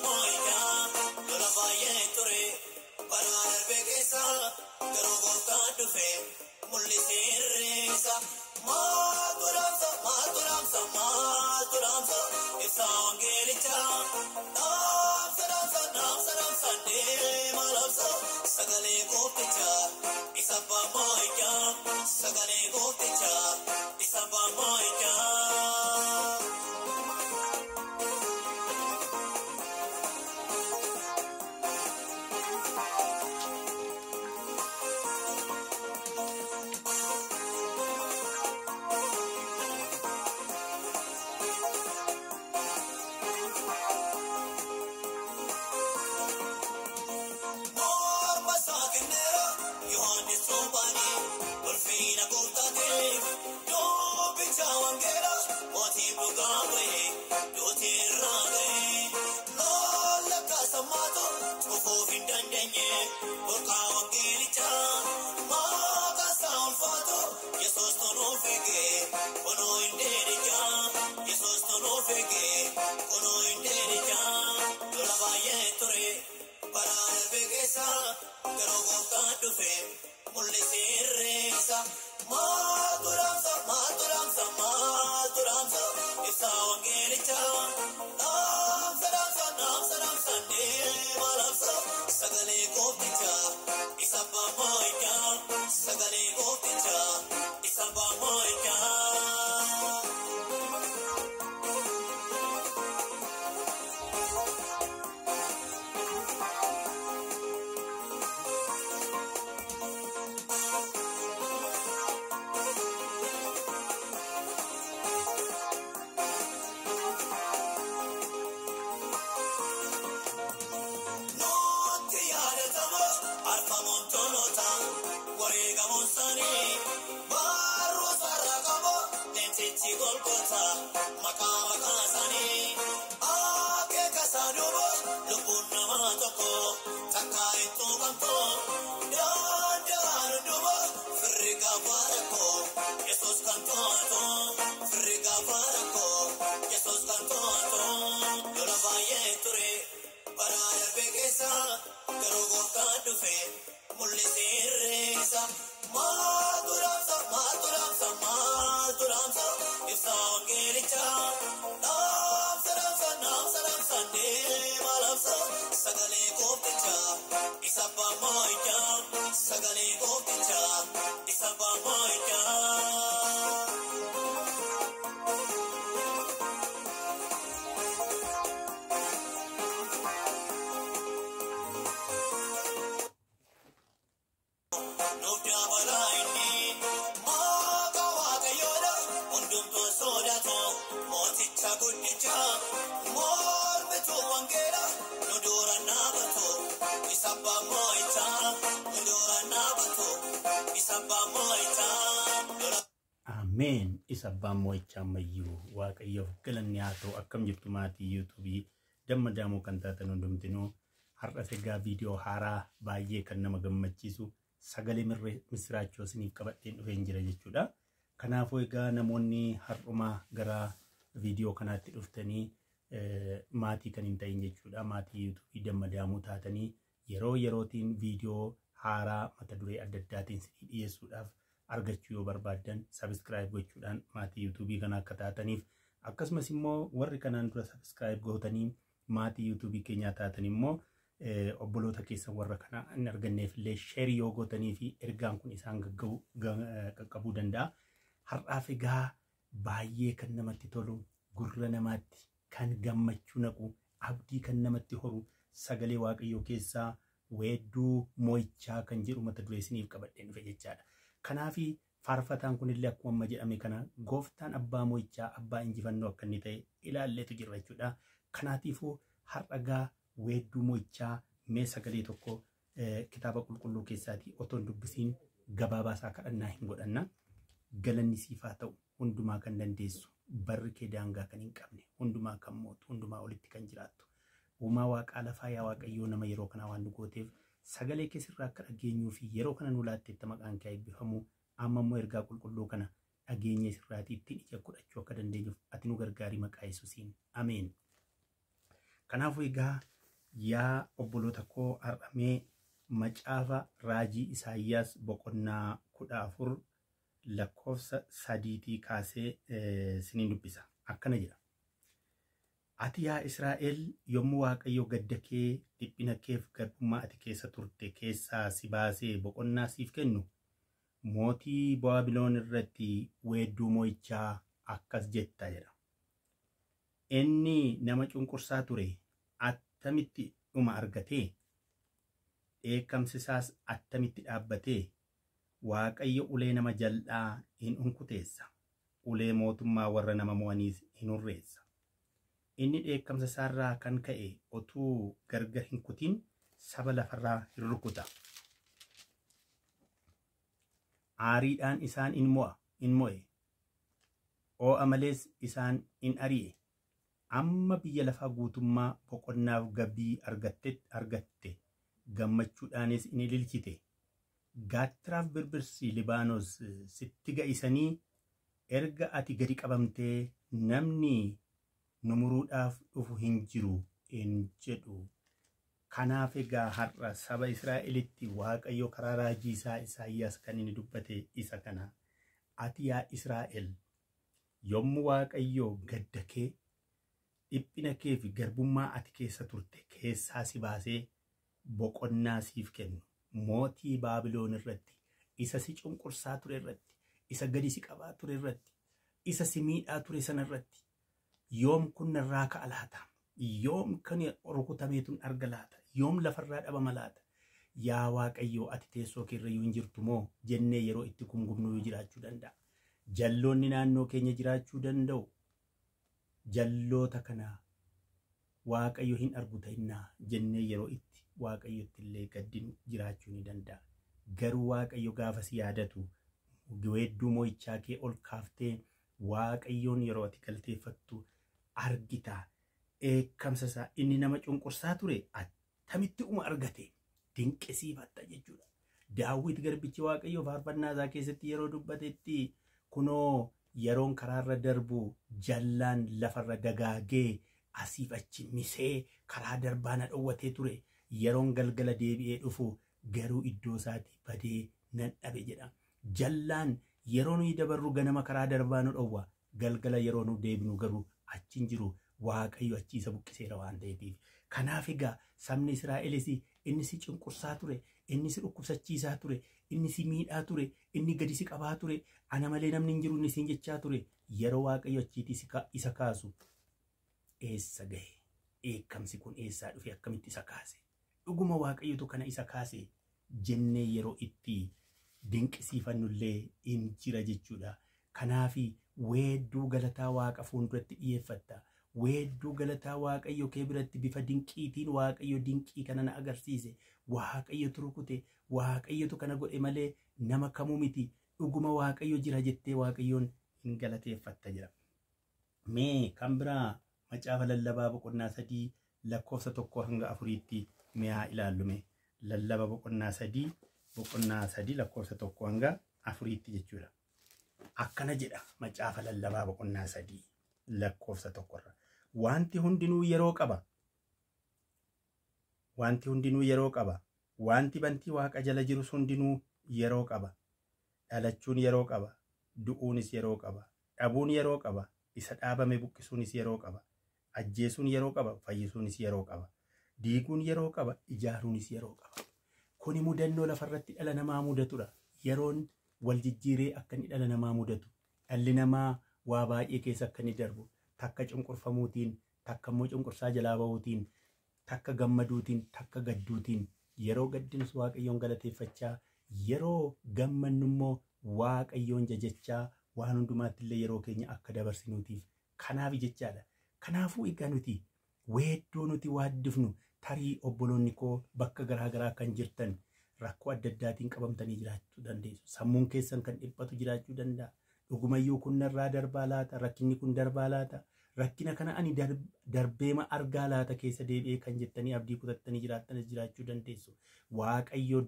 moita, lola vaye ture, parar begesa, pero gota tufe, mulli sirresa, maturamsa, isa angelicha, namsa, de malamsa, sagale goticha, isa pa moita, sagale goticha, isa pa moita. Amen. Isa moicha mayu waaqayyoof galanni haa ta'u akkam jirtu maatii YouTube dammadaamuu kan taatan hundumtinuu har'a egaa viidiyoo haaraa baay'ee kan nama gammachiisu sagalee misiraachoo isiniif qabadheen dhufeen jira jechuudha. Kanaafuu egaa namoonni har'uma gara viidiyoo kanaatti dhuftanii maatii kan hin ta'in jechuudha. Maatii YouTube dammadaamuu taatanii yeroo yerootiin viidiyoo haaraa mata duree adda addaatiin isinii dhiyeessuudhaaf argachuu yoo barbaadan subscribe gochuudhaan maatii YouTube kana akka taataniif akkasumas immoo warri kanaan dura subscribe gootanii maatii YouTube keenyaa taatan immoo obboloota keessan warra kana hin arganneef illee share yoo gootanii fi ergaan kun isaan qaqqabuu danda'a. Har'aaf egaa baay'ee kan namatti tolu gurra namaatti kan gammachuu naqu abdii kan namatti horu sagalee waaqayyoo keessaa weedduu moo'ichaa kan jedhu mata duree isiniif qabadheen dhufe jechaadha. Kanaafi faarfataan kun illee akkuma amma jedhame kana gooftaan abbaa moo'ichaa abbaa injifannoo akka inni ta'e ilaalleetu jira jechuudha. Kanaatiifuu har'agaa weedduu moo'ichaa mee sagalee tokko kitaaba qulqulluu keessaatii otoo hin dubbisiin gabaabaasaa kadhannaa hin godhanna. Galanni siif haa ta'u hundumaa kan dandeessu barri kee daangaa kan hin qabne hundumaa kan mootu hundumaa olitti kan jiraattu uumaa waaqaa lafaa yaa waaqayyoo nama yeroo kana waan nu gooteef sagalee keessirraa akka dhageenyuu fi yeroo kana nu laatteetta maqaan kee eebbifamu amma immoo ergaa qulqulluu kana dhageenya sirraatii ittiin ija godhachuu akka dandeenyuuf ati nu gargaari maqaa Yesuusiin ameen. Kanaafuu egaa yaa obboloota koo har'amee macaafa raajii Isaayyaas boqonnaa 14 lakkoofsa 3 kaasee isiniin dubbisa. Akkana jedha. Ati yaa Israa'el yommuu Waaqayyo gadda kee dhiphina keef garbummaa ati keessa turte keessaa si baasee boqonnaa siif kennu mootii Baabiloon irratti weedduu moo'ichaa akkas jetta jedha. Inni nama cunqursaa ture attamitti dhuma argatee dheekkamsi isaas attamitti dhaabbatee Waaqayyo ulee nama jal'aa hin unkuteessa, ulee mootummaa warra nama mo'aniis hin hurreessa. Inni dheekkamsa isaarraa kan ka'e otuu gargar hin kutin saba lafarraa hin rukuta. Aariidhaan isaan in mo'e, oo'a malees isaan in ari'e. Amma biyya lafaa guutummaa boqonnaaf gabbii argatte gammachuudhaanis in ililchite. Gaattiraaf birbirsi Libaanos sitti ga'isanii erga ati gadi qabamtee namni nu muruudhaaf dhufu hin jiru hin jedhu. Kanaaf egaa har'a saba Israa'elitti Waaqayyo karaa raajii isaa Isaayyaas kan inni dubbate isa kana. Ati yaa Israa'el yommuu Waaqayyo gadda kee dhiphina kee fi garbummaa ati keessa turte keessaa si baasee boqonnaa siif kennu mootii Baabiloon irratti, isa si cunqursaa ture irratti, isa gadi si qabaa ture irratti, isa si miidhaa ture sana irratti yoom kun narraa ka'a laata? Yoom kan rukutameetun arga laata? Yoom lafarraa dhabama laata? Yaa Waaqayyo ati teessoo kee irra yoo hin jirtu moo jennee yeroo itti gungumnuu jiraachuu danda'a. Jalloonni naannoo keenya jiraachuu danda'u. Jalloota kana Waaqayyo hin argu ta'innaa jennee yeroo itti Waaqayyotti illee gaddinu jiraachuu ni danda'a. Garuu Waaqayyo gaafa si yaadatu weedduu moo'ichaa kee ol kaaftee Waaqayyoon yeroo ati galateeffattu argita. Dheekkamsa isaa inni nama cunqursaa ture attamitti uma argate dinqisiifatta jechuudha. Daawit garbichi Waaqayyo faarfannaa isaa keessatti yeroo dubbatetti kunoo yeroon karaarra darbu jallaan lafarra dagaagee asiif achi misee karaa darbaa na dhowwatee ture. Yeroon galgala deebi'ee dhufu garuu iddoo isaatii badee nan dhabe jedha. Jallaan yeroo nuyi dabarru ganama karaa darbaa nu dhowwa, galgala yeroo nu deebinu garuu achi hin jiru. Waaqayyo achi isa buqqiseera waan ta'eef. Kanaaf egaa sabni Israa'elis inni si cunqursaa ture, inni si dhukkubsachiisaa ture, inni si miidhaa ture, inni gadi si qabaa ture, ana malee namni hin jiru inni siin jechaa ture. Yeroo Waaqayyo achiitii isa kaasu eessa gahe? Dheekkamsi kun eessaa dhufe? Akkamitti isa kaase? Dhuguma Waaqayyotu kana isa kaase jennee yeroo itti dinqisiifannullee in jira jechuudha. Kanaafi weedduu galataa Waaqa fuulduratti dhiyeeffatta. Weedduu galataa Waaqayyo kee biratti bifa dinqiitiin Waaqayyo dinqii kana na agarsiise. Waaqayyotu rukute, Waaqayyotu kana godhe malee nama kamuu miti. Dhuguma Waaqayyo jira jettee Waaqayyoon hin galateeffatta jira. Mee kan biraa macaafa lallabaa boqonnaa 3 lakkoofsa 1 hanga 4tti mee haa ilaallume. Lallaba boqonnaa 3 lakkoofsa 1 hanga 4tti jechuudha. Akkana jedha macaafa lallabaa boqonnaa 3 lakkoofsa 1. Wanti hundinuu yeroo qaba. Wanti hundinuu yeroo qaba. Wanti bantii Waaqa jala jirus hundinuu yeroo qaba. Dhalachuun yeroo qaba. Du'uunis yeroo qaba. Dhabuun yeroo qaba. Isa dhaabame buqqisuunis yeroo qaba. Ajjeesuun yeroo qaba. Fayyisuunis yeroo qaba. Diiguun yeroo qaba. Ijaaruunis yeroo qaba. Kuni mudannoo lafarratti dhala namaa mudatudha. Yeroon wal jijjiiree akka inni dhala namaa mudatu. Dhalli namaa waa baay'ee keessa akka inni darbu. Takka cunqurfamuutiin, takka immoo cunqursaa jalaa bahuutiin, takka gammaduutiin, takka gadduutiin yeroo gaddinus Waaqayyoon galateeffachaa, yeroo gammannu immoo Waaqayyoon jajachaa waan hundumaatti illee yeroo keenya akka dabarsinuutiif. Kanaaf jechaadha. Kanaafuu egaa nuti weedduu nuti waaddifnu tarii obboloonni koo bakka garaagaraa kan jirtan rakkoo adda addaatiin qabamtanii jiraachuu dandeessu. Sammuun keessan kan dhiphatu jiraachuu danda'a. Dhugumayyuu kun narraa darbaa laata? Rakkinni kun darbaa laata? Rakkina kana ani darbeema argaa laata keessa deebi'ee kan jettanii abdii kutattanii jiraattanis jiraachuu dandeessu. Waaqayyo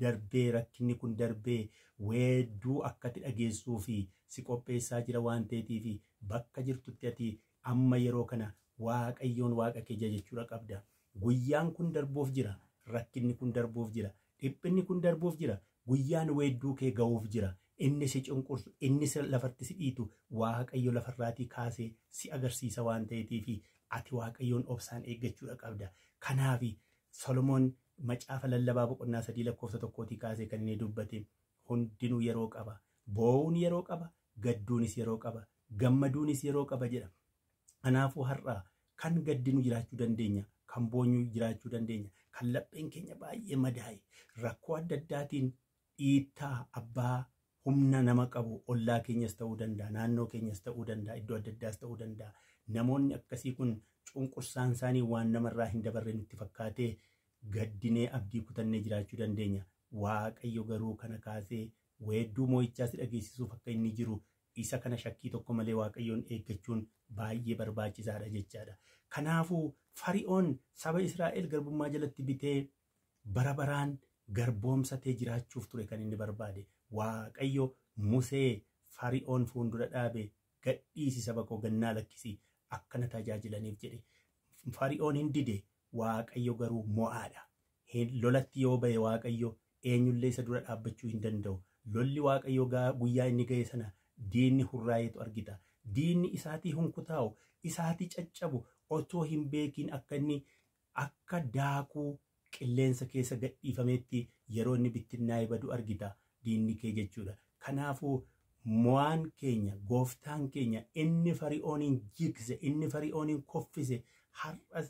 darbee rakkinni kun darbee weedduu akkati dhageessuu fi si qopheessaa jira waan ta'eetiif bakka jirtutti ati amma yeroo kana waaqayyoon waaqa kee jechuudha qabda. Guyyaan kun darbuuf jira, rakkinni kun darbuuf jira, dhiphinni kun darbuuf jira, guyyaan weedduu kee ga'uuf jira. Inni si cunqursu, inni si lafatti si dhiitu waaqayyo lafarraatii kaasee si agarsiisa waan ta'eetiifi ati waaqayyoon obsaan eeggachuudha qabda. Kanaaf Solomoon macaafa lallabaa boqonnaa 3 lakkoofsa 1 kaasee kan inni dubbate hundinuu yeroo qaba. Boo'uun yeroo qaba, gadduunis yeroo qaba, gammaduunis yeroo qaba jedha. Kanaafuu har'aa kan gaddinu jiraachuu dandeenya, kan boonyu jiraachuu dandeenya, kan lapheen keenya baay'ee madaa'e, rakkoo adda addaatiin dhiittaa abbaa humna nama qabu ollaa keenyas ta'uu danda'a, naannoo keenyas ta'uu danda'a, iddoo adda addaas ta'uu danda'a. Namoonni akkasii kun cunqursaan isaanii waan namarraa hin dabarre nutti fakkaatee gaddinee abdii kutannee jiraachuu dandeenya. Waaqayyo garuu kana kaasee weedduu moo'ichaas dhageessisuuf akka inni jiru isa kana shakkii tokko malee waaqayyoon eeggachuun baay'ee barbaachisaadha jechaadha. Kanaafuu Fari'oon saba Israa'el garbummaa jalatti bitee bara baraan garboomsatee jiraachuuf ture kan inni barbaade. Waaqayyo Musee Fari'oon fuuldura dhaabe gadhiisi saba koo gannaa lakkisii akkana tajaajilaniif jedhe. Fari'oon hin dide, waaqayyo garuu mo'aadha. Lolatti yoo ba'e waaqayyo eenyullee isa dura dhaabbachuu hin danda'u. Lolli waaqayyo guyyaa inni ga'e sana diinni hurraa'eetu argita. Diinni isaatii hunkutaa'u, isaatii caccabu otoo hin beekin akka inni akka daakuu qilleensa keessa gadhiifameetti yeroo inni bittinnaa'ee badu argita diinni kee jechuudha. Kanaafuu mo'aan keenya, gooftaan keenya inni Fari'ooniin jigse, inni Fari'ooniin kuffise har'as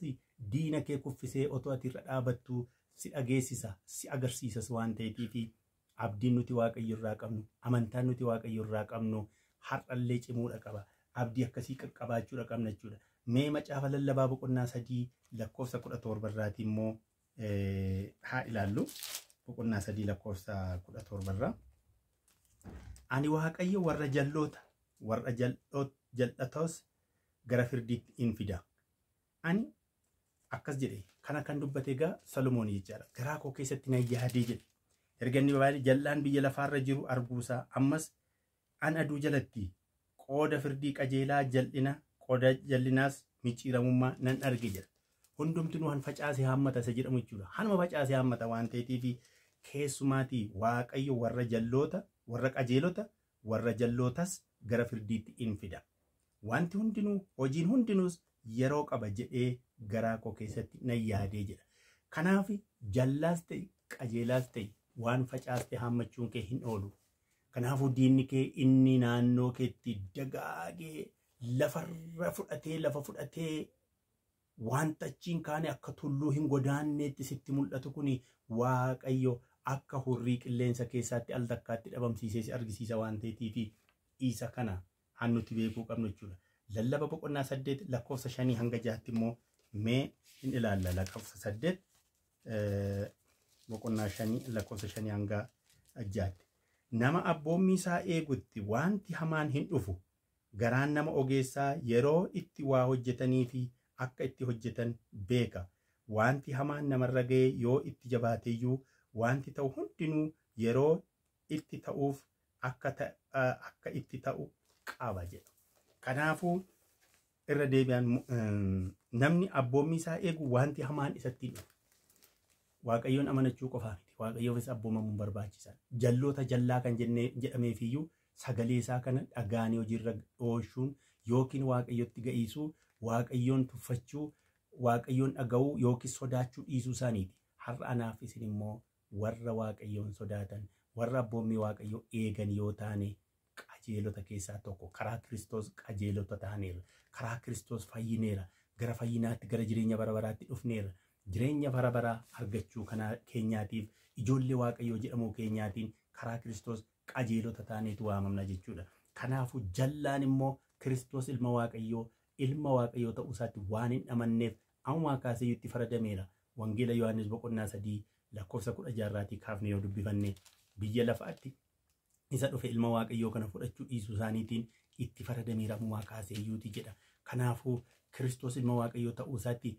diina kee kuffisee otoo ati irra dhaabattu si dhageessisa, si agarsiisas waan ta'eetiifi abdiin nuti waaqayyo irraa qabnu, amantaan nuti waaqayyo irraa qabnu har'allee cimuudha qaba. Abdii akkasii qaqqabaachuudha qabna jechuudha. Mee macaafa lallabaa boqonnaa 3 lakkoofsa 17 irraati immoo haa ilaallu. Boqonnaa 3 lakkoofsa 17 irraa. Ani waaqayyo warra jalloota, warra jal'atoos gara firdiitti in fida. Ani akkas jedhe kana kan dubbate egaa Solomoon jechaadha. Garaa koo keessatti na yaadee jedhe. Erga inni baay'ee jal'aan biyya lafaarra jiru arguusaa ammas an aduu jalatti qooda firdii qajeelaa jal'ina qooda jal'inaas micciiramummaa nan arge jedha. Hundumtuu han facaasee hammata isa jedhamu jechuudha. Hanuma facaasee hammata waan ta'eetiifi keessumaatii waaqayyo warra jalloota, warra qajeelota, warra jallootas gara firdiitti in fida. Wanti hundinuu, hojiin hundinuus yeroo qaba jedhee garaa koo keessatti nan yaadee jedha. Kanaaf jallaas ta'e qajeelaas ta'e waan facaaste hammachuun kee hin oolu. Kanaafuu diinni kee inni naannoo keetti dagaagee lafarra fudhatee lafa fudhatee wanta achiin kaane akka tulluu hin godaanneetti sitti mul'atu kuni waaqayyo akka hurrii qilleensa keessaatti al takkaatti dhabamsiisee si argisiisa waan ta'eetiifi isa kana hannuti beekuu qabnu jechuudha. Lallaba boqonnaa 8 lakkoofsa 5 hanga 6 immoo mee hin ilaalla. Lakkoofsa 8 boqonnaa 5 lakkoofsa 5 hanga 6. Nama abboommii isaa eegutti wanti hamaan hin dhufu. Garaan nama ogeessaa yeroo itti waa hojjetanii fi akka itti hojjetan beeka. Wanti hamaan namarra ga'e yoo itti jabaateyyuu wanti ta'u hundinuu yeroo itti ta'uuf akka itti ta'u qaba jedha. Kanaafuu irra deebi'an namni abboommii isaa eegu wanti hamaan isatti hin dhufu. Waaqayyoon amanachuu qofaa miti. Waaqayyoofis abboomamuun barbaachisaadha. Jalloota jallaa kan jedhameefiyyuu sagalee isaa kana dhagaanii hojiirra oolchuun yookiin waaqayyotti ga'iisuu, waaqayyoon tuffachuu, waaqayyoon dhaga'uu yookiin sodaachuu dhiisuu isaaniiti. Har'a anaaf isin immoo warra waaqayyoon sodaatan, warra abboommii waaqayyoo eegan yoo taane qajeelota keessaa tokko. Karaa Kiristoos qajeelota taaneera. Karaa Kiristoos fayyineera. Gara fayyinaatti, gara jireenya bara baraatti dhufneera. Jireenya bara baraa argachuu kana keenyaatiif ijoollee waaqayyoo jedhamuu keenyaatiin karaa Kiristoos qajeelota taaneetu waamamna jechuudha. Kanaafuu jallaan immoo Kiristoos ilma waaqayyoo ta'uu isaatti waan hin amanneef ammaa kaaseeyyuutti faradameera. Wangeela Yohaannis boqonnaa 3 lakkoofsa 16 kaafnee yoo dubbifanne biyya lafaatti isa dhufe ilma waaqayyoo kana fudhachuu dhiisuu isaaniitiin itti faradameera ammaa kaaseeyyuuti jedha. Kanaafuu Kiristoos ilma waaqayyoo ta'uu isaatti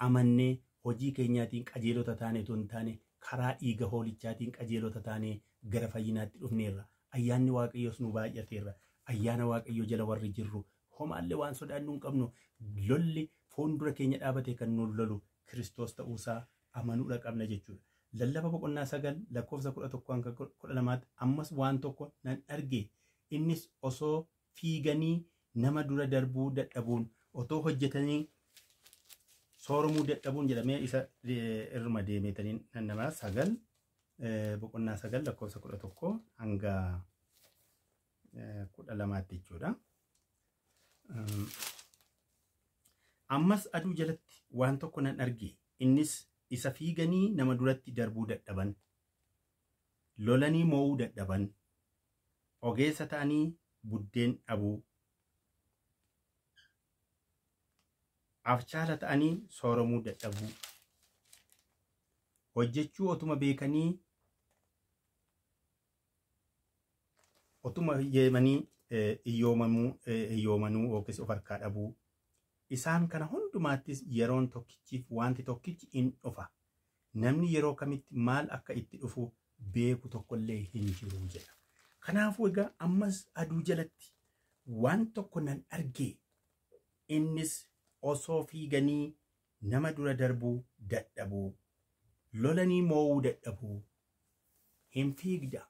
amannee hojii keenyaatiin qajeelota taane osoo hin taane karaa dhiiga hoolichaatiin qajeelota taane gara fayyinaatti dhufneerra. Ayyaanni waaqayyoos nu baay'ateerra. Ayyaana waaqayyoo jala warri jirru homaallee waan sodaannu hin qabnu. Lolli fuuldura keenya dhaabatee kan nuun lolu Kiristoos ta'uusaa amanuudha qabna jechuudha. Lallaba boqonnaa 9 lakkoofsa 11-12 ammas waan tokko nan arge. Innis osoo fiiganii nama dura darbuu dadhabuun otoo hojjetanii sooromuu dadhabuun jedhamee isa irma deemetaniin nama 9 boqonnaa 9 lakkoofsa 11 hanga 12 jechuudha. Ammas aduu jalatti waan tokko nan arge. Innis isa fiiganii nama duratti darbuu dadhaban, lolanii mo'uu dadhaban, ogeessa ta'anii buddeen dhabuu, afchaala ta'anii sooromuu dadhabuu, hojjechuu otuma beekanii otuma yeemanii iyyoomanuu yookiis of harkaa dhabuu. Isaan kana hundumaattis yeroon tokkichiif wanti tokkichi in dhufa. Namni yeroo kamitti maal akka itti dhufu beeku tokkollee hin jiru jedha. Kanaafuu egaa ammas aduu jalatti waan tokko nan arge. Innis osoo fiiganii nama dura darbuu dadhabuu, lolanii mo'uu dadhabuu. Hin fiigda,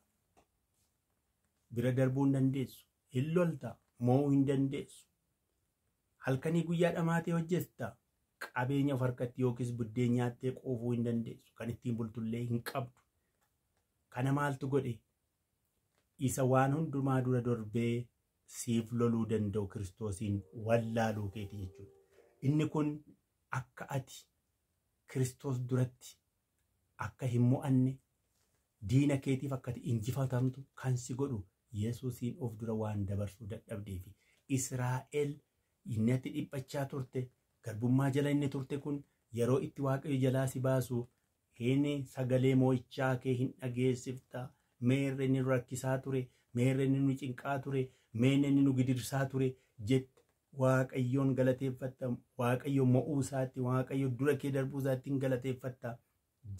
bira darbuu hin dandeessu, hin lolta, mo'uu hin dandeessu. Halkanii guyyaa dhamaatee hojjetta, qabeenya of harkatti yookiis buddeen nyaattee quufuu hin dandeessu, kan ittiin bultullee hin qabdu. Kana maaltu godhe? Isa waan hundumaa dura darbee siif loluu danda'u Kiristoosiin wallaaluu keeti jechuudha. Inni kun akka ati Kiristoos duratti akka hin mo'anne, diina keetiif akka ati injifatamtu kan si godhu Yesuusiin of dura waan dabarsuu dadhabdeefi. Israa'el inni ati dhiphachaa turte, garbummaa jala inni turte kun yeroo itti Waaqayyo jalaa si baasu hin sagalee moo'ichaa kee hin dhageessifta. Meerre inni nu rakkisaa ture, meerre inni nu cinqaa ture, meerre inni nu gidirsaa ture jette Waaqayyoon galateeffatta. Waaqayyo mo'uu isaatti, Waaqayyo dura kee darbuu isaatti hin galateeffatta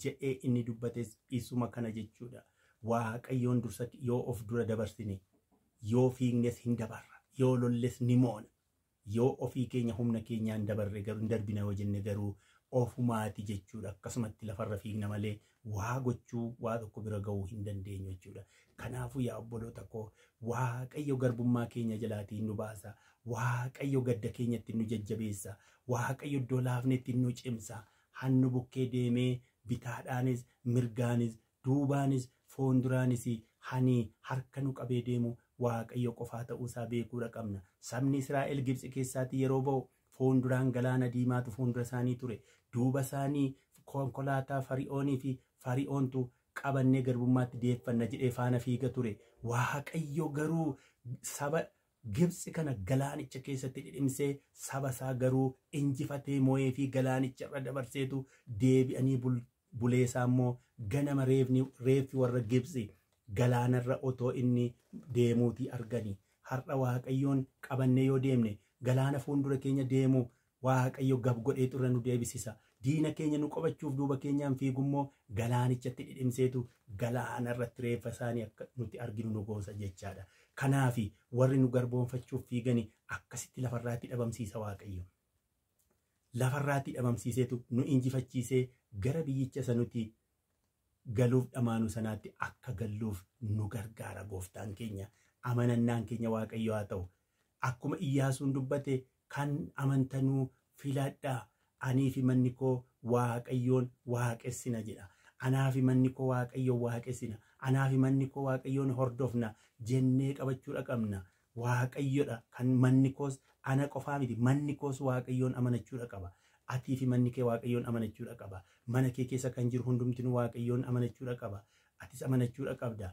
jedhee inni dubbates isuma kana jechuudha. Waaqayyoon dursatti yoo of dura dabarsine, yoo fiignes hin dabarra, yoo lolles ni moona. Yoo ofii keenya humna keenyaan dabarre garuu hin darbina yoo jenne garuu ofumaati jechuudha. Akkasumatti lafarra fiigna malee waa gochuu waa tokko bira ga'uu hin dandeenyu jechuudha. Kanaafuu yaa obboloota koo Waaqayyo garbummaa keenya jalaatiin nu baasa. Waaqayyo gadda keenyatti nu jajjabeessa. Waaqayyo iddoo laafnetti nu cimsa. Hannu bukkee deemee bitaadhaanis mirgaanis duubaanis fuulduraanis hani harka nu qabee deemu Waaqayyo qofaa ta'uusaa beekuudha qabna. Sabni Israa'el Gibxi keessaatii yeroo ba'u fuulduraan galaana diimaatu fuuldura isaanii ture. Duuba isaanii konkolaataa Fari'oonii fi Fari'oontu qabannee garbummaatti deeffanna jedhee faana fiiga ture. Waaqayyo garuu saba Gibxi kana galaanicha keessatti dhidhimsee saba isaa garuu injifatee mo'ee fi galaanicha irra dabarseetu deebi'anii buleesaa immoo ganama reeffi warra Gibxi galaanarra otoo inni deemuutii arganii. Har'a Waaqayyoon qabannee yoo deemne galaana fuuldura keenya deemu Waaqayyo gab godhee xurra nu deebisisa. Diina keenya nu qabachuuf duuba keenyaan fiigummoo galaanichatti dhidhimseetu galaanarratti reeffa isaanii akka nuti arginu nu goosa jechaadha. Kanaafi warri nu garboonfachuuf fiigani akkasitti lafarraatti dhabamsiisa Waaqayyo. Lafarraatti dhabamsiiseetu nu injifachiisee gara biyyicha sanuti galuuf dhamaanu sanaatti akka galluuf nu gargaara gooftaan keenya. Amanannaan keenya Waaqayyo haa ta'u. Akkuma Iyyaasuun dubbate kan amantanuu filadhaa. Anii fi manni koo Waaqayyoon waaqessina jedha. Anaa fi manni koo Waaqayyoon waaqessina. Anaa fi manni koo Waaqayyoon hordofna jennee qabachuudha qabna. Waaqayyodha kan manni koos ana qofaa miti. Manni koos Waaqayyoon amanachuudha qaba. Atii fi manni kee Waaqayyoon amanachuudha qaba. Mana kee keessa kan jiru hundumtinuu Waaqayyoon amanachuudha qaba. Atis amanachuudha qabda.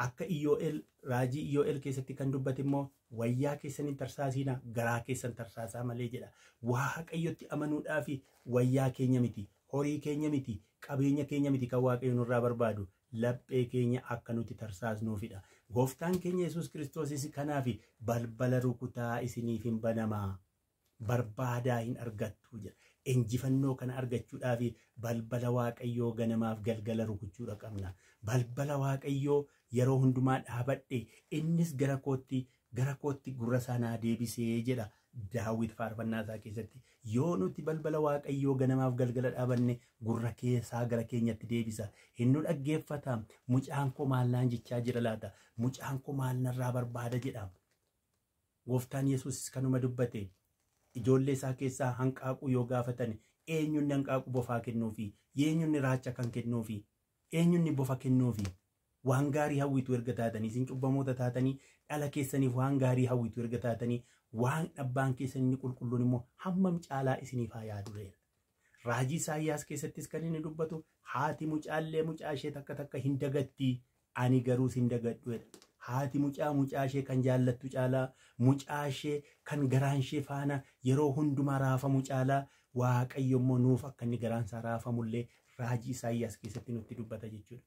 Akka Iyoo'el raajii Iyoo'el keessatti kan dubbate immoo wayyaa keessanii tarsaasiina garaa keessan tarsaasaa malee jedha. Waaqayyotti amanuudhaa fi wayyaa keenya miti, horii keenya miti, qabeenya keenya miti kan Waaqayyo nurraa barbaadu laphee keenya akka nuti tarsaasnuufidha. Gooftaan keenya Yesuus Kiristoosis kanaaf balbala rukutaa isiniif hin banamaa. Barbaadaa hin argattu jedha. Injifannoo kana argachuudhaaf balbala Waaqayyoo ganamaaf galgala rukuchuudha qabna. Balbala Waaqayyoo yeroo hundumaa dhaabadhe innis gara kootti gurra isaa naa deebisee jedha Daawit faarfannaa isaa keessatti yoo nuti balbala waaqayyoo ganamaaf galgala dhaabanne gurra keessaa gara keenyatti deebisa. Hin nu dhaggeeffata. Mucaan koo maal naan jechaa jira laata? Mucaan koo maal narraa barbaada jedhama. Gooftaan Yesuus kanuma dubbate. Ijoollee isaa keessaa hanqaaquu yoo gaafatan eenyuun hanqaaquu bofaa kennuufi? Eenyuun raacha kan kennuufi? Eenyuun bofa kennuufi? Waan gaarii hawwitu erga taatanii isin cubbamoota taatanii dhala keessaniif waan gaarii hawwitu erga taatanii waan abbaan keessan inni qulqulluun immoo hammam caalaa isiniif haa yaadureera. Raajii Isaayyaas keessattis kan inni dubbatu haati mucaallee mucaa ishee takka hin dagatti ani garuu sin dagadhuedha. Haati mucaa ishee kan jaallattu caalaa mucaa ishee kan garaan ishee faana yeroo hundumaa raafamu caalaa Waaqayyo immoo nuuf akka inni garaan isaa raafamullee raajii Isaayyaas keessatti nutti dubbata jechuudha.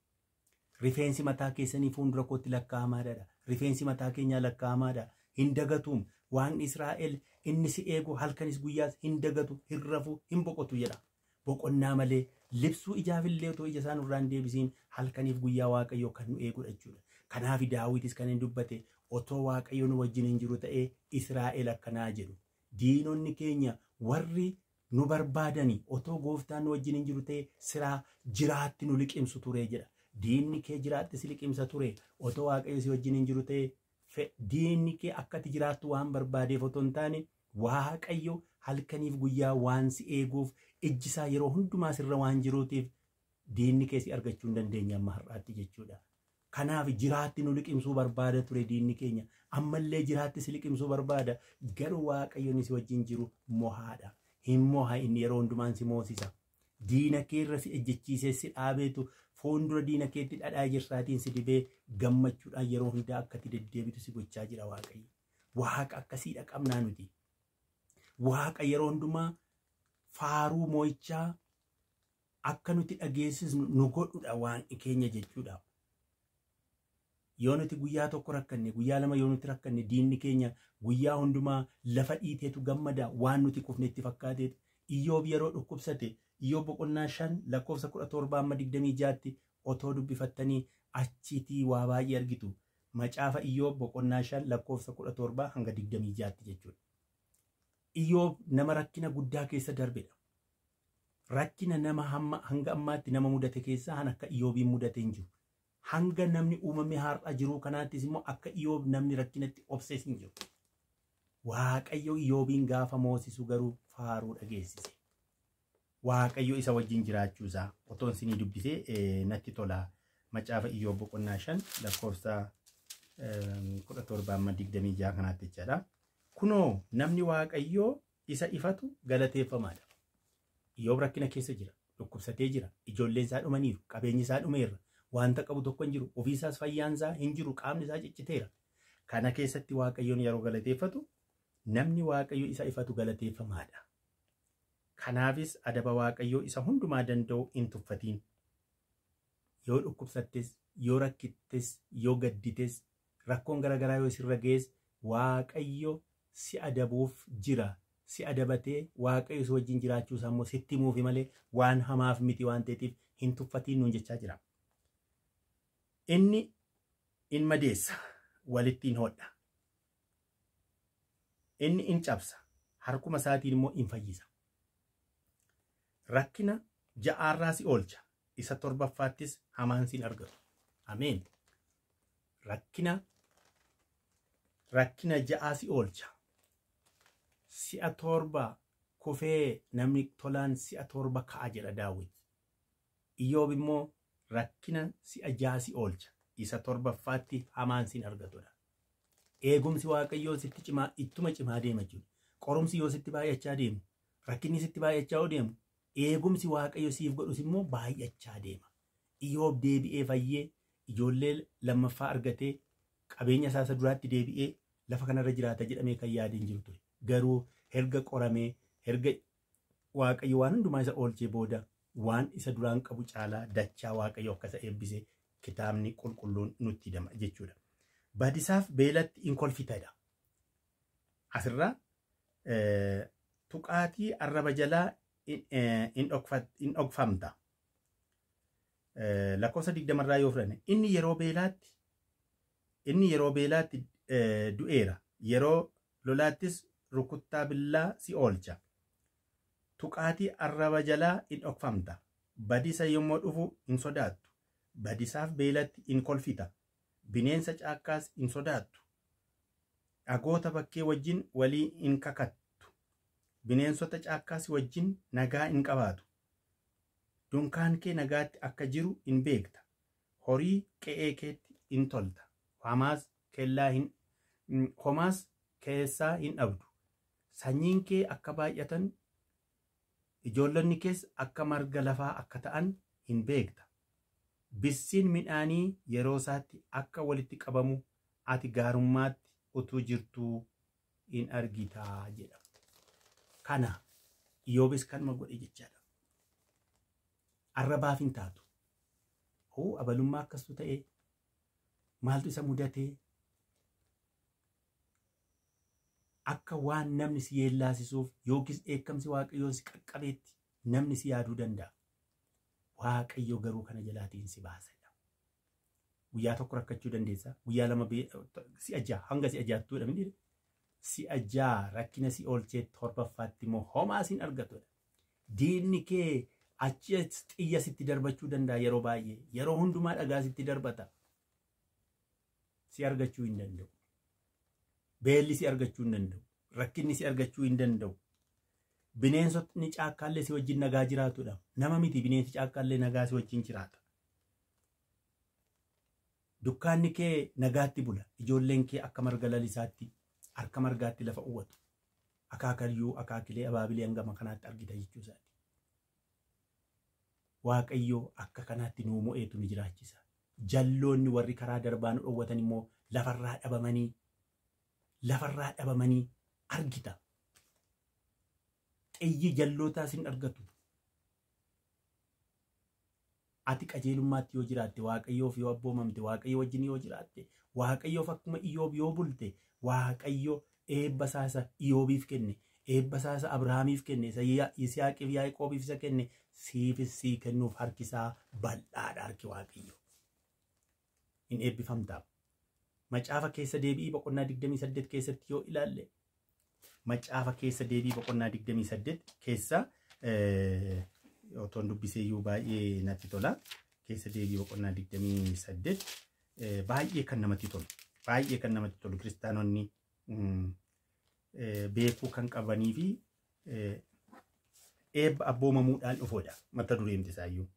Rifeensi mataa keessanii fuuldura kootti lakkaa'amaadha. Rifeensi mataa keenyaa lakkaa'amaadha. Hin dagatuum. Waan Israa'el inni si eegu halkanis guyyaas hin dagatu, hin rafu, hin boqotu jedha. Boqonnaa malee libsuu ijaafillee otoo ija isaan irraan deebisiin halkaniif guyyaa Waaqayyoo kan nu eegudha jechuudha. Kanaaf Daawitis kan hin dubbate otoo Waaqayyo nu wajjin hin jiru ta'ee Israa'el akkanaa jedhu. Diinonni keenya warri nu barbaadani otoo gooftaan nu wajjin hin jiru ta'ee siraa jiraatti nu liqimsu ture jedha. Diinni kee jiraatti si liqimsa ture otoo Waaqayyo si wajjin hin jiru ta'ee diinni kee akkati jiraattu waan barbaadeef otoo hin taane Waaqayyo halkaniif guyyaa waan si eeguuf ijji isaa yeroo hundumaa sirra waan jiruutiif diinni kee si argachuu hin dandeenye amma har'aatti jechuudha. Kanaaf jiraatti nu liqimsuu barbaada ture diinni keenya. Ammallee jiraatti si liqimsuu barbaada. Garuu Waaqayyoon si wajjin jiru mohaadha. Hin moha inni yeroo hundumaan si moosisa. Diina kee irra si ejjechiisee si dhaabeetu fuuldura diina keetti dhadhaa jirsaatiin si dibee gammachuudhaan yeroo hundaa akkati deddeebitu si gochaa jira Waaqayyo. Waaqa akkasiidha qabnaa nuti. Waaqa yeroo hundumaa faaruu moo'ichaa akka nuti dhageessisnu nu godhudha waan keenya jechuudha. Yoo nuti guyyaa tokko rakkanne guyyaa lama yoo nuti rakkanne diinni keenya guyyaa hundumaa lafa dhiiteetu gammada waan nuti kufnetti fakkaateetu. Iyyoob yeroo dhukkubsate Iyyoob boqonnaa 5 lakkoofsa 17-26 otoo dubbifattanii achiitii waa baay'ee argitu. Macaafa Iyyoob boqonnaa 5 lakkoofsa 17-26 jechuudha. Iyyoob nama rakkina guddaa keessa darbedha. Rakkina nama hanga ammaatti nama mudate keessaa han akka Iyyoobiin mudate hin jiru. Hanga namni uumame har'a jiru kanaattis immoo akka Iyyoob namni rakkinatti obses hin jiru. Waaqayyo Iyyoobiin gaafa moosisu garuu faaruu dhageessise. Waaqayyo isa wajjin jiraachuu isaa otoon isinii dubbisee natti tola. Macaafa Iyyoob boqonnaa 5 lakkoofsa 17-26 kanaatti jechaadha. Kunoo namni Waaqayyoo isa ifatu galateeffamaadha. Iyyoob rakkina keessa jira, dhukkubsatee jira, ijoolleen isaa dhumaniiru, qabeenyi isaa dhumeera, wanta qabu tokko hin jiru, ofiisaas fayyaan isaa hin jiru, qaamni isaa cicciteera. Kana keessatti Waaqayyoon yeroo galateeffatu namni Waaqayyo isa ifatu galateeffamaadha. Kanaafis adaba Waaqayyoo isa hundumaa danda'u hin tuffatiin. Yoo dhukkubsattes, yoo rakkittes, yoo gaddites, rakkoon garaagaraa yoo sirra gees Waaqayyo si adabuuf jira. Si adabatee Waaqayyo si wajjin jiraachuu isaa immoo sitti himuufi malee waan hamaaf miti waan ta'eef hin tuffatiin nuun jechaa jira. Inni in madeessa walitti hin hodha. Inni in cabsa harkuma isaatiin immoo in fayyisa. Rakkina ja'aarraa si oolcha. Isa torbaffaattis hamaan si hin argatu. Ameen. Rakkina ja'aa si oolcha. Si'a torba kufee namni tolaan si'a torba ka'a jedha Daawit. Iyyoob immoo rakkina si'a ja'a si oolcha. Isa torbaffaatti hamaan si hin argatudha. Eegumsi Waaqayyoo sitti ittuma cimaa deema jechuudha. Qorumsi yoo sitti baay'achaa deemu, rakkinni sitti baay'achaa deemu, eegumsi Waaqayyo siif godhus immoo baay'achaa deema. Iyyoob deebi'ee fayyee ijoollee lammaffaa argatee qabeenya isaa duraatti deebi'ee lafa kanarra jiraata jedhamee kan yaadiin jiru ture. Garuu erga qoramee erga Waaqayyo waan hundumaa isa oolchee booda waan isa duraan qabu caalaa dachaa Waaqayyo akka isa eebbise kitaabni qulqulluun nutti hima jechuudha. Badisaaf beelatti in kolfitadha. Asirraa tuqaatii arraba jalaa in dhokfamta. Lakkoofsa 20 yoo fudhanne inni yeroo beelaatti du'eera. Yeroo lolaattis rukuttaa billaa si oolcha. Tuqaatii arraba jalaa in dhokfamta. Badisa yommuu dhufu in sodaattu. Badisaaf beelatti in kolfita. Bineensa caakkaas in sodaattu. Dhagoota bakkee wajjin walii in kakattu. Bineensota caakkaas wajjin nagaa in qabaatu. Dunkaan kee nagaatti akka jiru in beekta. Horii qe'ee keetti in tolta. Homaas keessaa hin dhabdu. Sanyiin kee akka baay'atan, ijoollonni kees akka marga lafaa akka ta'an hin beekta. Bissiin midhaanii yeroo isaatti akka walitti qabamu ati gaarummaatti utuu jirtuu in argitaa jedha. Kana Iyyoobis kanuma godhe jechaadha. Arrabaaf hin taatu. Hoo abalummaa akkasuu ta'ee maaltu isa mudatee akka waan namni si yeellaasisuuf yookiis dheekkamsi Waaqayyoon si qaqqabeetti namni si yaaduu danda'a. Waaqayyo garuu kana jalaatiin si baasadha. Guyyaa tokko rakkachuu dandeessa. Guyyaa lama si ajaa hanga si ajaattuudha miti. Si ajaa rakkina si oolchee torbaffaatti immoo homaa siin argatudha. Diinni kee achi xiyya sitti darbachuu danda'a yeroo baay'ee. Yeroo hundumaa dhagaa sitti darbata. Si argachuu hin danda'u. Beelli si argachuu hin danda'u. Rakkinni si argachuu hin danda'u. Bineensotni caakkaallee si wajjin nagaa jiraatudha. Nama miti bineensi caakkaallee nagaa si wajjin jiraata. Dukkaanni kee nagaatti bula. Ijoolleen kee akka marga lalisaatti harka margaatti lafa uwwatu. Akaakayyuu akaakilee abaabilee hangama kanaatti argita jechuusaati. Waaqayyo akka kanaatti nuu mo'eetu ni jiraachisa. Jalloonni warri karaa darbaan dhoowwatan immoo lafarraa dhabamanii argita. Xiyyi jallootaas hin argatu. Ati qajeelummaatti yoo jiraatte, Waaqayyoof yoo abboomamte, Waaqayyo wajjin yoo jiraatte, Waaqayyoof akkuma Iyyoob yoo bulte, Waaqayyo eebba isaa Iyyoobiif kenne, eebba isaa Abrahaamiif kenne, Yisihaaqiif Yaaqoobiif isa kenne, siifis sii kennuuf harkisaa bal'aadha harki Waaqayyo. In eebbifamtaaf. Macaafa keessa deebi'ii boqonnaa 28 keessatti yoo ilaalle, Macaafa keessa deebii boqonnaa 28 keessa otoon dubbiseeyyuu baay'ee natti tola. Keessa deebii boqonnaa 28 baay'ee kan namatti tolu. Baay'ee kan namatti tolu kiristaanonni beekuu kan qabanii fi eebba abboomamuudhaan dhufoodha. Mata dureen isaayyuu.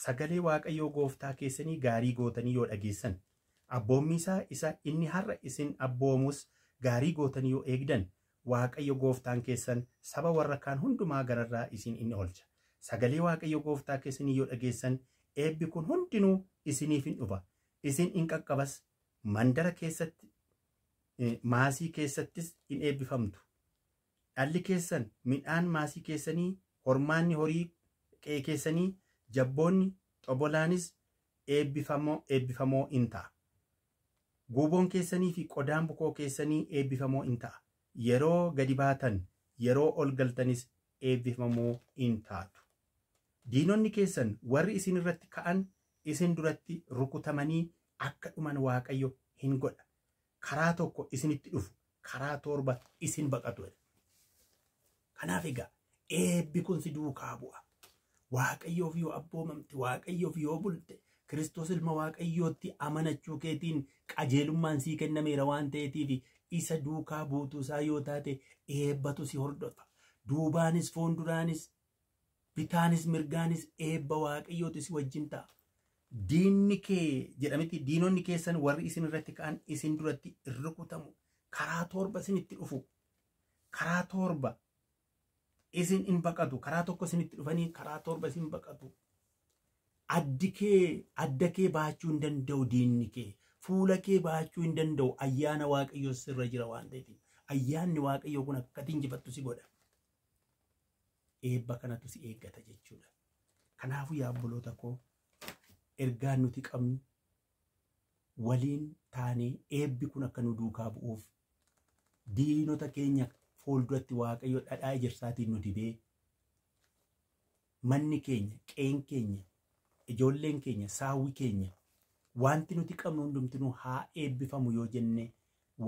Sagalee Waaqayyoo gooftaa keessanii gaarii gootanii yoo dhageessan, abboommi isaa isa inni har'a isin abboomus gaarii gootanii yoo eegdan, Waaqayyo gooftaan keessan saba warra kaan hundumaa gararraa isin inni oolcha. Sagalee Waaqayyo gooftaa keessanii yoo dhageessan, eebbi kun hundinuu isiniif hin dhufa. Isin in qaqqabas, mandara keessatti, maasii keessattis in eebbifamtu. Dhalli keessan midhaan maasii keessanii, hormaanni horii qe'ee keessanii, jabboonni xobolaanis eebbifamoo in ta'a. Guuboon keessanii fi qodaan bukoo keessanii eebbifamoo in ta'a. Yeroo gadi baatan, yeroo ol galtanis eebbifamoo in taatu. Diinonni keessan warri isin irratti ka'an isin duratti rukutamanii akka dhuman Waaqayyo hin godha. Karaa tokko isinitti dhufu, karaa torba isin baqatu. Kanaaf egaa eebbi kun si duukaa bu'a. Waaqayyoof yoo abboomamte, Waaqayyoof yoo bulte, Kiristoos ilma Waaqayyootti amanachuu keetiin qajeelummaan sii kennameera waan ta'eetiif isa duukaa buutuu isaa yoo taate eebbatu si hordofa. Duubaanis fuulduraanis bitaanis mirgaanis eebba Waaqayyooti si wajjin ta'a. Diinni kee jedhamiti diinonni keessan warri isin irratti ka'an isin duratti rukutamu. Karaa torba isinitti dhufu. Karaa torba isin in baqatu. Karaa tokko isinitti dhufanii karaa torba isin baqatu. Adda kee baachuu hin danda'u diinni kee. Fuula kee baachuu hin danda'u. Ayyaana Waaqayyoo sirra jira waan ta'eef. Ayyaanni Waaqayyoo kun akka injifattu si godha. Eebba kanatu si eeggata jechuudha. Kanaafuu yaa obboloota koo, ergaan nuti qabnu waliin taanee eebbi kun akka nu duukaa bu'uuf diinota keenya fuulduratti Waaqayyo dhadhaa ejersaatiin nu dibee manni keenya, qe'een keenya, ijoolleen keenya, saawwi keenya, wanti nuti qabnu hundumtinuu haa eebbifamu yoo jenne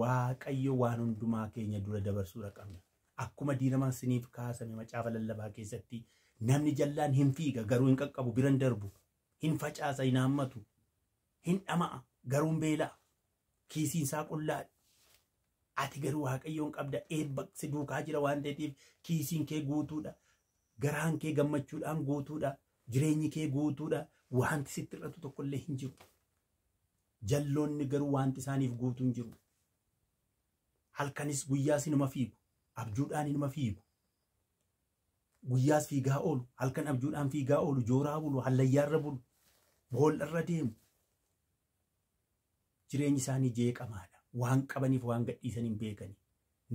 Waaqayyo waan hundumaa keenya dura dabarsuudha qabna. akkuma diinamaan siniif kaasame macaafa lallabaa keessatti namni jallaan hin fiiga garuu hin qaqqabu biran darbu hin facaasa hin haammatu hin dhama'a garuu hin beela'a kiisiin isaa qullaadha. Ati garuu Waaqayyoon qabda eebba si duukaa jira waan ta'eef kiisiin kee guutuudha. Garaan kee gammachuudhaan guutuudha. Jireenyi kee guutuudha. Wanti sitti hir'atu tokkollee hin jiru. Jalloonni garuu wanti isaaniif guutuu hin jiru. Halkanis guyyaas inuma fiigu. Abjuudhaan inuma fiigu. Guyyaas fiigaa oolu. Halkan abjuudhaan fiigaa oolu. Jooraa bulu. Hallayyaarra bulu. Bool'arra deemu. Jireenyi isaanii jeeqamaadha. Waan qabaniif waan gadhiisan hin beekani.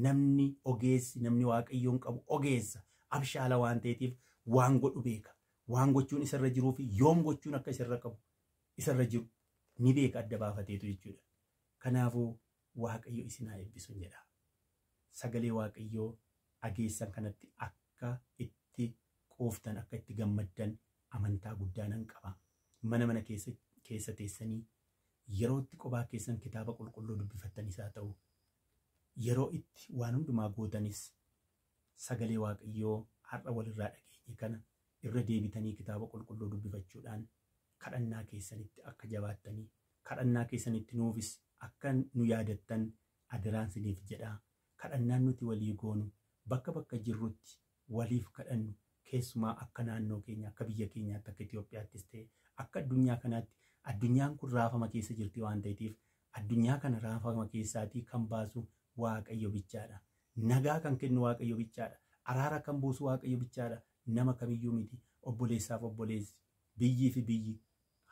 Namni ogeessi, namni Waaqayyoon qabu ogeessa. Abshaala waan ta'eetiif waan godhu beeka. Waan gochuun isarra jiruu fi yoom gochuun akka isarra qabu isarra jiru ni beeka adda baafateetu jechuudha. Kanaafuu Waaqayyo isin haa eebbisu jedha. Sagalee Waaqayyoo dhageessan kanatti akka itti quuftan, akka itti gammaddan amantaa guddaa nan qaba. Mana keessa teessanii yeroo itti kophaa keessan kitaaba qulqulluu dubbifattanis haa ta'u, yeroo itti waan hundumaa gootanis sagalee Waaqayyoo har'a walirraa dhageenye kana irra deebitanii kitaaba qulqulluu dubbifachuudhaan kadhannaa keessanitti akka jabaattanii, kadhannaa keessanitti nuufis akka nu yaadattan adaraan siniif jedha. Kadhannaan nuti walii goonu bakka jirrutti waliif kadhannu, keessumaa akka naannoo keenya, akka biyya keenyaatti, akka Itoophiyaattis ta'e akka addunyaa kanaatti. Addunyaan kun raafama keessa jirti waan ta'eef addunyaa kana raafama keessaatii kan baasu Waaqayyo bichaadha. Nagaa kan kennu Waaqayyo bichaadha. Araara kan buusu Waaqayyo bichaadha. Nama kamiyyuu miti. Obboleessaaf obboleessi, biyyii fi biyyi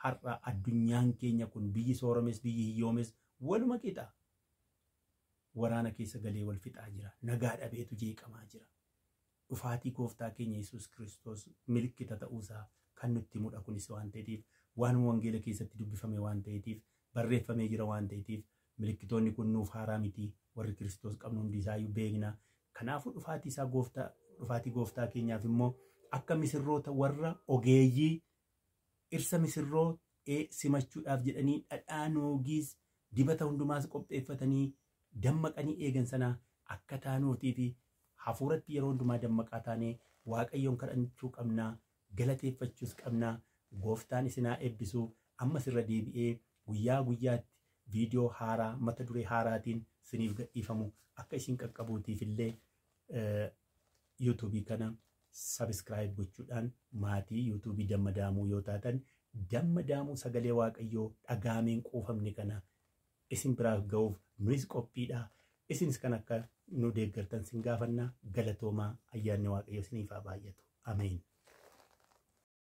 har'a addunyaan keenya kun biyyi sooromes biyyi hiyyoomes waluma qixa. Waraana keessa galee wal fixaa jira. Nagaa dhabeetu jeeqamaa jira. Dhufaatii gooftaa keenya Yesuus Kiristoos milikkita ta'uusaa kan nutti mudha kunis waan ta'eef waan wangeela keessatti dubbifame waan ta'eef barreeffamee jira waan ta'eef milikkitoonni kun nuuf haaraa miti. Warri Kiristoos qabnu hundi isaayyuu beekna. Kanaafuu dhufaatii gooftaa keenyaaf immoo akka misirroota warra ogeeyyii irsa misirroo simachuudhaaf jedhanii dhadhaa noogiis dibata hundumaas qopheeffatanii dammaqanii eegan sanaa akka taanuutii fi hafuuratti yeroo hundumaa dammaqaa taanee Waaqayyoon kadhachuu qabnaa, galateeffachuus qabnaa. Gooftaan isin haa eebbisu. Ammas irra deebi'ee guyyaa guyyaatti viidiyoo haaraa mata duree haaraatiin siniif gadhiifamu akka isin qaqqabuutiif illee yuutuubii kana sabiskiraayib gochuudhaan maatii yuutuubii Damma Daamuu yoo taatan, Damma Daamuu sagalee Waaqayyoo dhagaameen quufamne kana isin biraaf ga'uuf nunis qophiidha. Isinis kan akka nu deeggartan sin gaafanna. Galatoomaa. Ayyaanni Waaqayyoo siniif haa baay'atu. Ameen.